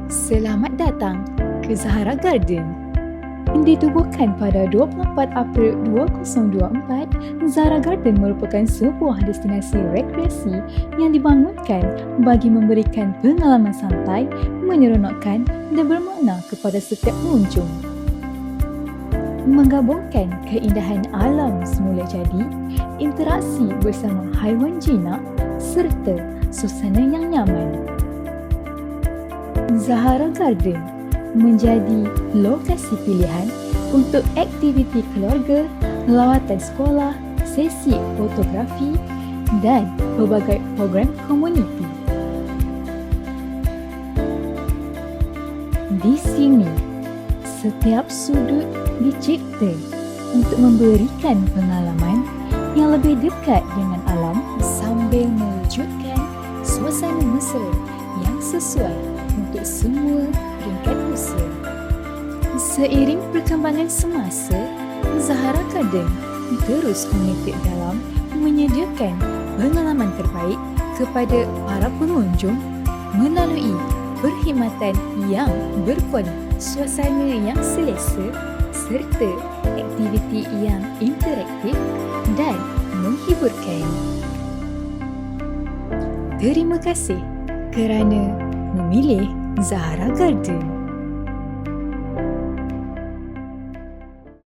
Selamat datang ke Zahara Garden. Ditubuhkan pada 24 April 2024, Zahara Garden merupakan sebuah destinasi rekreasi yang dibangunkan bagi memberikan pengalaman santai, menyeronokkan dan bermakna kepada setiap pengunjung. Menggabungkan keindahan alam semula jadi, interaksi bersama haiwan jinak serta suasana yang nyaman. Zahara Garden menjadi lokasi pilihan untuk aktiviti keluarga, lawatan sekolah, sesi fotografi dan pelbagai program komuniti. Di sini, setiap sudut dicipta untuk memberikan pengalaman yang lebih dekat dengan alam sambil mewujudkan suasana mesra yang sesuai untuk semua peringkat usia. Seiring perkembangan semasa, Zahara Garden terus komited dalam menyediakan pengalaman terbaik kepada para pengunjung melalui perkhidmatan yang berkualiti, suasana yang selesa serta aktiviti yang interaktif dan menghiburkan. Terima kasih kerana memilih Zahara Garden.